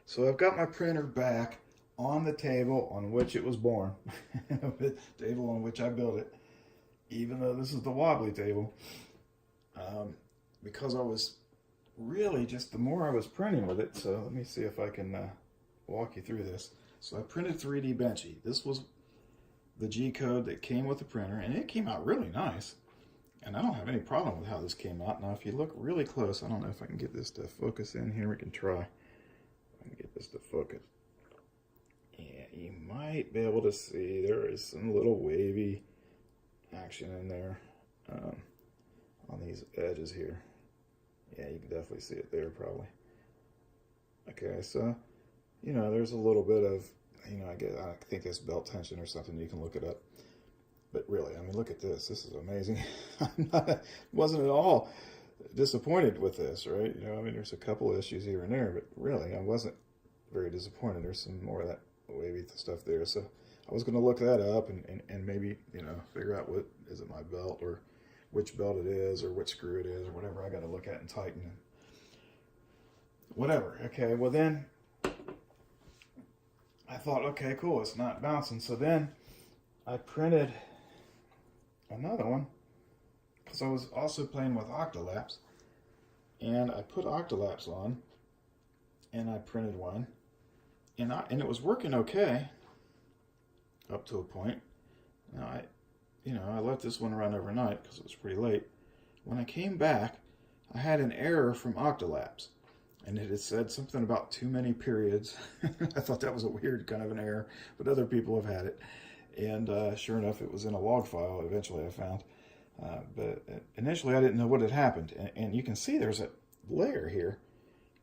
So I've got my printer back on the table on which it was born, the table on which I built it, even though this is the wobbly table, because I was really just, the more I was printing with it. So let me see if I can walk you through this. So I printed 3D Benchy. This was the G code that came with the printer, and it came out really nice. And I don't have any problem with how this came out. Now, if you look really close, I don't know if I can get this to focus in here. We can try. I can get this to focus. Yeah, you might be able to see there is some little wavy action in there on these edges here. Yeah, you can definitely see it there probably. Okay, so, you know, there's a little bit of, you know, I think it's belt tension or something. You can look it up. But really, I mean, look at this. This is amazing. Wasn't at all disappointed with this, right? You know, I mean, there's a couple of issues here and there, but really, I wasn't very disappointed. There's some more of that wavy stuff there. So I was going to look that up and maybe, you know, figure out what, is it my belt or which belt it is or which screw it is or whatever I got to look at and tighten it. Whatever. Okay, well then I thought, okay, cool, it's not bouncing. So then I printed another one because I was also playing with Octolapse, and I put Octolapse on and I printed one, and it was working okay up to a point. Now I let this one run overnight because it was pretty late. When I came back, I had an error from Octolapse, and it had said something about too many periods. I thought that was a weird kind of an error, but other people have had it. And sure enough, it was in a log file eventually I found. But initially I didn't know what had happened. And you can see there's a layer here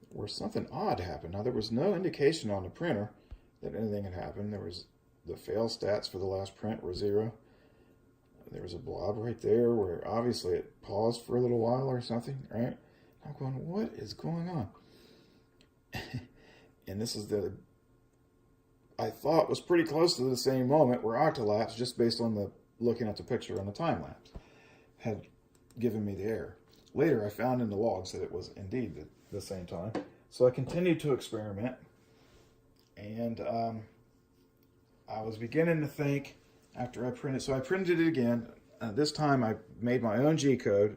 where something odd happened. Now, there was no indication on the printer that anything had happened. There was the fail stats for the last print were 0. There was a blob right there where obviously it paused for a little while or something, right? I'm going, what is going on? And this is the, I thought was pretty close to the same moment where Octolapse, just based on the looking at the picture on the time lapse, had given me the error. Later, I found in the logs that it was indeed the same time. So I continued to experiment, and I was beginning to think after I printed. So I printed it again. This time I made my own G code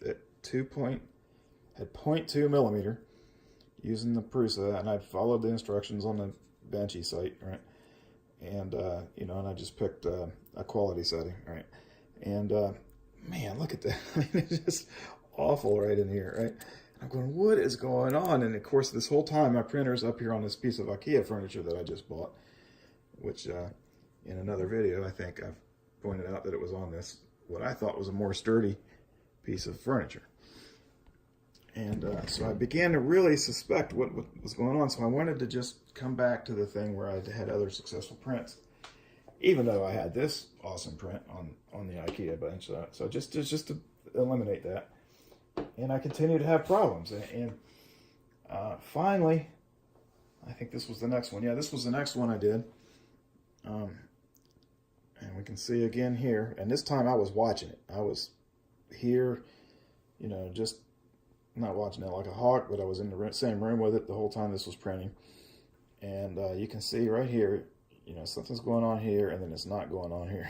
at 0.2 millimeter using the Prusa, and I followed the instructions on the Benchy site, right? And you know, and I just picked a quality setting, right? And man, look at that! I mean, it's just awful right in here, right? I'm going, what is going on? And of course, this whole time, my printer's up here on this piece of IKEA furniture that I just bought, which in another video, I think I've pointed out that it was on this, what I thought was a more sturdy piece of furniture. And so I began to really suspect what was going on. So I wanted to just come back to the thing where I had other successful prints, even though I had this awesome print on the IKEA bench. So just to eliminate that. And I continued to have problems. And finally, I think this was the next one. Yeah, this was the next one I did. And we can see again here. And this time I was watching it. I was here, you know, just not watching it like a hawk, but I was in the same room with it the whole time this was printing. And you can see right here, you know, something's going on here, and then it's not going on here.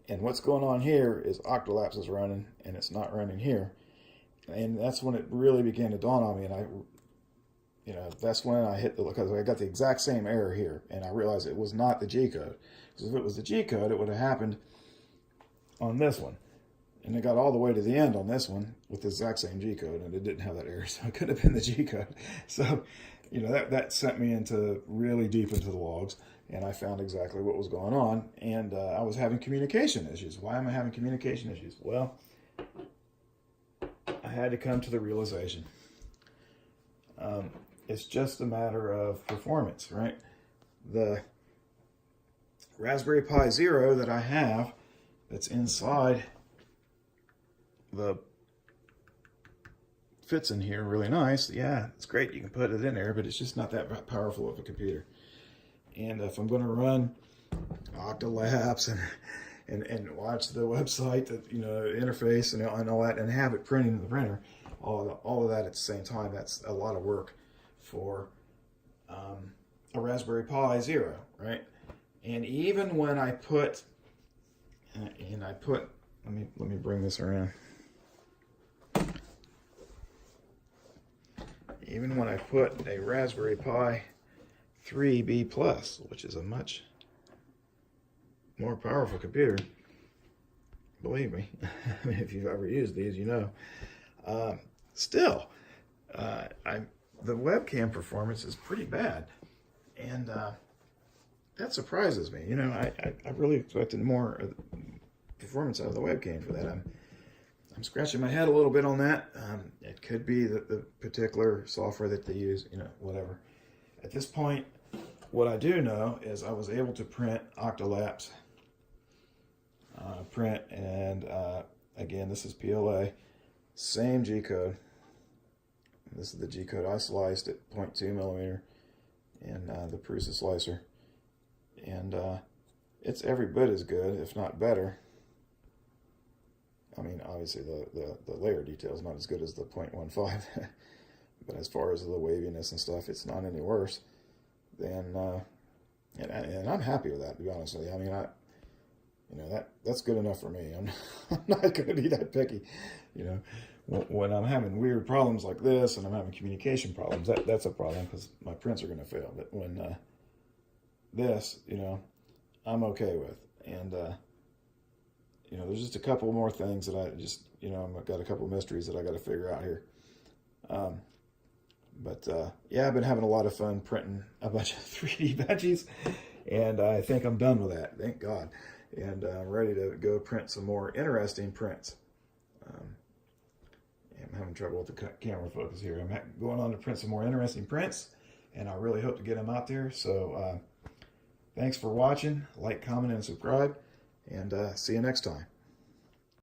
And what's going on here is Octolapse is running, and it's not running here. And that's when it really began to dawn on me, and you know, that's when I hit because I got the exact same error here, and I realized it was not the G code. Because if it was the G code, it would have happened on this one. And it got all the way to the end on this one with the exact same G code, and it didn't have that error, so it could have been the G code. So, you know, that sent me into really deep into the logs, and I found exactly what was going on. And I was having communication issues. Why am I having communication issues? Well, I had to come to the realization. It's just a matter of performance, right? The Raspberry Pi Zero that I have that's inside the fits in here really nice. Yeah, it's great. You can put it in there, but it's just not that powerful of a computer. And if I'm going to run Octolapse and watch the website, that, you know, interface and all that, and have it printing in the printer, all of that at the same time, that's a lot of work for a Raspberry Pi Zero, right? And even when I put, let me bring this around. Even when I put a Raspberry Pi 3B Plus, which is a much more powerful computer, believe me, I mean, if you've ever used these, you know. Still, the webcam performance is pretty bad, and that surprises me. You know, I really expected more performance out of the webcam for that. I'm scratching my head a little bit on that. It could be that the particular software that they use, you know, whatever. At this point, what I do know is I was able to print Octolapse print, and again, this is PLA, same G code. This is the G code I sliced at 0.2 millimeter in the Prusa slicer, and it's every bit as good, if not better. I mean, obviously the layer detail is not as good as the 0.15, but as far as the waviness and stuff, it's not any worse. And I'm happy with that, to be honest with you. I mean, you know, that's good enough for me. I'm not going to be that picky. You know, when I'm having weird problems like this and I'm having communication problems, that's a problem because my prints are going to fail. But when this, you know, I'm okay with. And you know, there's just a couple more things that I just, you know, I've got a couple mysteries that I got to figure out here. Yeah, I've been having a lot of fun printing a bunch of 3D benchies, and I think I'm done with that, thank God. And I'm ready to go print some more interesting prints. I'm having trouble with the camera focus here. I'm going on to print some more interesting prints, and I really hope to get them out there. So thanks for watching. Like, comment, and subscribe, and see you next time.